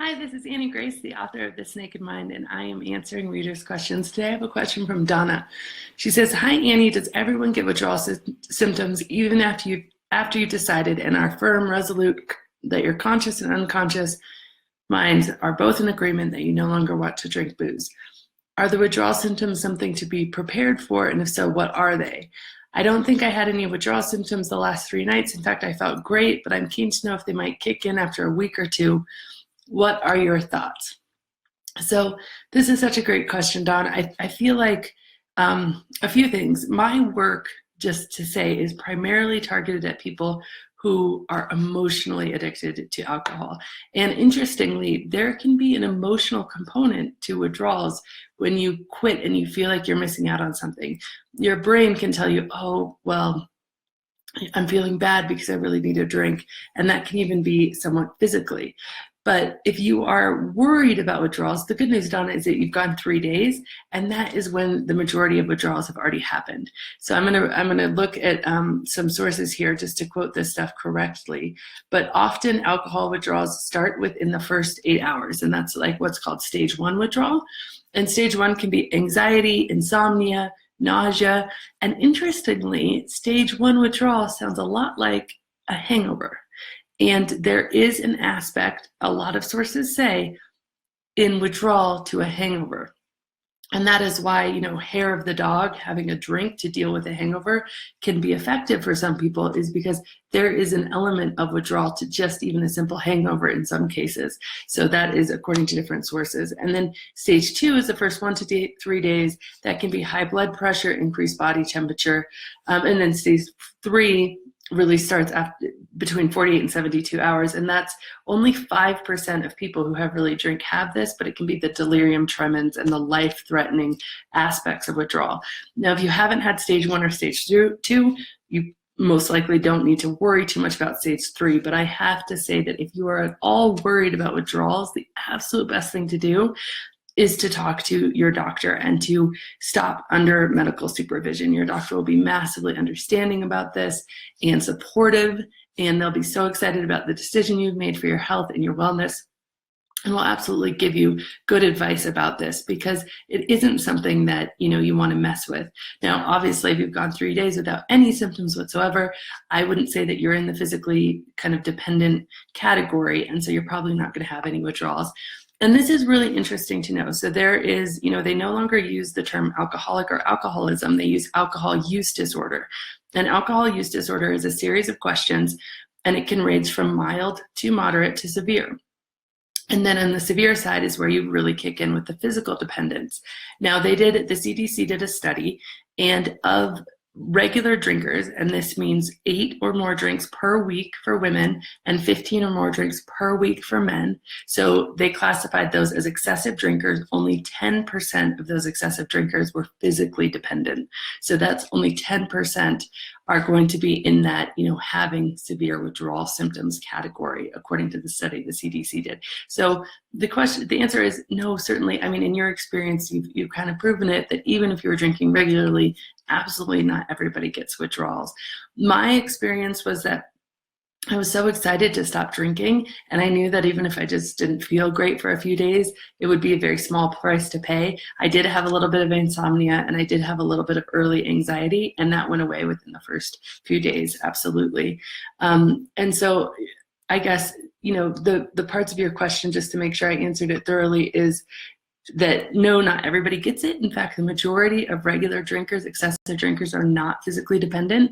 Hi, this is Annie Grace, the author of This Naked Mind, and I am answering readers' questions. Today I have a question from Donna. She says, "Hi Annie, does everyone get withdrawal symptoms even after you've decided and are firm, resolute that your conscious and unconscious minds are both in agreement that you no longer want to drink booze? Are the withdrawal symptoms something to be prepared for, and if so, what are they? I don't think I had any withdrawal symptoms the last 3 nights. In fact, I felt great, but I'm keen to know if they might kick in after a week or two. What are your thoughts?" So this is such a great question, Dawn. I feel like a few things. My work, just to say, is primarily targeted at people who are emotionally addicted to alcohol. And interestingly, there can be an emotional component to withdrawals when you quit and you feel like you're missing out on something. Your brain can tell you, oh, well, I'm feeling bad because I really need a drink. And that can even be somewhat physically. But if you are worried about withdrawals, the good news, Donna, is that you've gone 3 days, and that is when the majority of withdrawals have already happened. So I'm gonna look at some sources here just to quote this stuff correctly. But often alcohol withdrawals start within the first 8 hours, and that's like what's called stage 1 withdrawal. And stage 1 can be anxiety, insomnia, nausea, and interestingly, stage 1 withdrawal sounds a lot like a hangover. And there is an aspect, a lot of sources say, in withdrawal to a hangover. And that is why, hair of the dog, having a drink to deal with a hangover, can be effective for some people, is because there is an element of withdrawal to just even a simple hangover in some cases. So that is according to different sources. And then stage 2 is the first 1 to 3 days. That can be high blood pressure, increased body temperature. And then stage 3 really starts after between 48 and 72 hours, and that's only 5% of people who have really drink have this, but it can be the delirium tremens and the life-threatening aspects of withdrawal. Now, if you haven't had stage 1 or stage 2, you most likely don't need to worry too much about stage 3, but I have to say that if you are at all worried about withdrawals, the absolute best thing to do is to talk to your doctor and to stop under medical supervision. Your doctor will be massively understanding about this and supportive, and they'll be so excited about the decision you've made for your health and your wellness, and will absolutely give you good advice about this, because it isn't something that you want to mess with. Now, obviously, if you've gone 3 days without any symptoms whatsoever, I wouldn't say that you're in the physically kind of dependent category, and so you're probably not going to have any withdrawals. And this is really interesting to know. So there is, they no longer use the term alcoholic or alcoholism. They use alcohol use disorder. And alcohol use disorder is a series of questions, and it can range from mild to moderate to severe. And then on the severe side is where you really kick in with the physical dependence. Now the CDC did a study, and of regular drinkers, and this means 8 or more drinks per week for women and 15 or more drinks per week for men. So they classified those as excessive drinkers. Only 10% of those excessive drinkers were physically dependent. So that's only 10% are going to be in that, having severe withdrawal symptoms category, according to the study the CDC did. So the answer is no, certainly. I mean, in your experience, you've kind of proven it, that even if you were drinking regularly, absolutely not everybody gets withdrawals. My experience was that I was so excited to stop drinking, and I knew that even if I just didn't feel great for a few days, it would be a very small price to pay. I did have a little bit of insomnia, and I did have a little bit of early anxiety, and that went away within the first few days, absolutely. And so I guess, the parts of your question, just to make sure I answered it thoroughly, is that no, not everybody gets it. In fact, the majority of regular drinkers, excessive drinkers, are not physically dependent.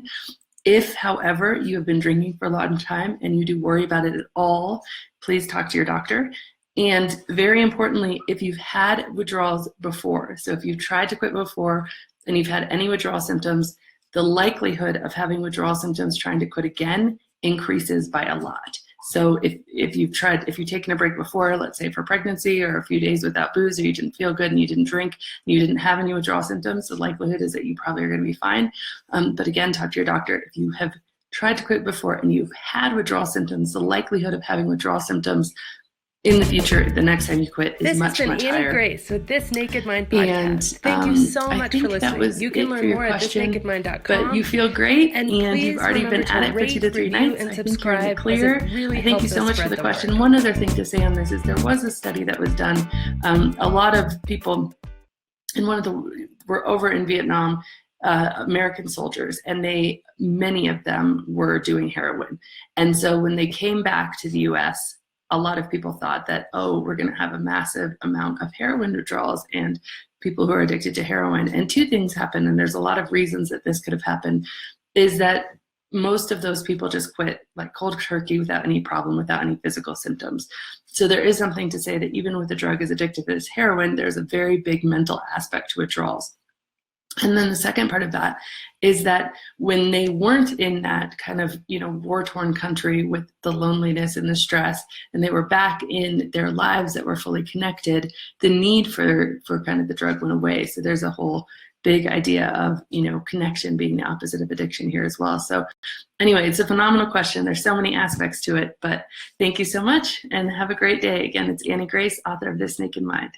If, however, you have been drinking for a long time and you do worry about it at all, please talk to your doctor. And very importantly, if you've had withdrawals before, so if you've tried to quit before and you've had any withdrawal symptoms, the likelihood of having withdrawal symptoms trying to quit again increases by a lot. So if you've taken a break before, let's say for pregnancy or a few days without booze, or you didn't feel good and you didn't drink and you didn't have any withdrawal symptoms, the likelihood is that you probably are going to be fine. But again, talk to your doctor. If you have tried to quit before and you've had withdrawal symptoms, the likelihood of having withdrawal symptoms in the future, the next time you quit is This much, has much been Annie higher. Grace with This Naked Mind podcast. And Thank you so I much think for listening. that was You can it learn for your more at question, thisnakedmind.com. but you feel great, and please you've already been remember at to it for rate, 2 to 3 review, nights. and I think you're in the subscribe, clear. as it really I thank you helps so us much for spread the the question. word. One other thing to say on this is there was a study that was done. A lot of people were over in Vietnam, American soldiers, and many of them were doing heroin. And so when they came back to the US, a lot of people thought that, oh, we're going to have a massive amount of heroin withdrawals and people who are addicted to heroin. And two things happened, and there's a lot of reasons that this could have happened, is that most of those people just quit like cold turkey without any problem, without any physical symptoms. So there is something to say that even with a drug as addictive as heroin, there's a very big mental aspect to withdrawals. And then the second part of that is that when they weren't in that kind of, war-torn country with the loneliness and the stress, and they were back in their lives that were fully connected, the need for kind of the drug went away. So there's a whole big idea of, connection being the opposite of addiction here as well. So anyway, it's a phenomenal question. There's so many aspects to it, but thank you so much and have a great day. Again, it's Annie Grace, author of This Naked Mind.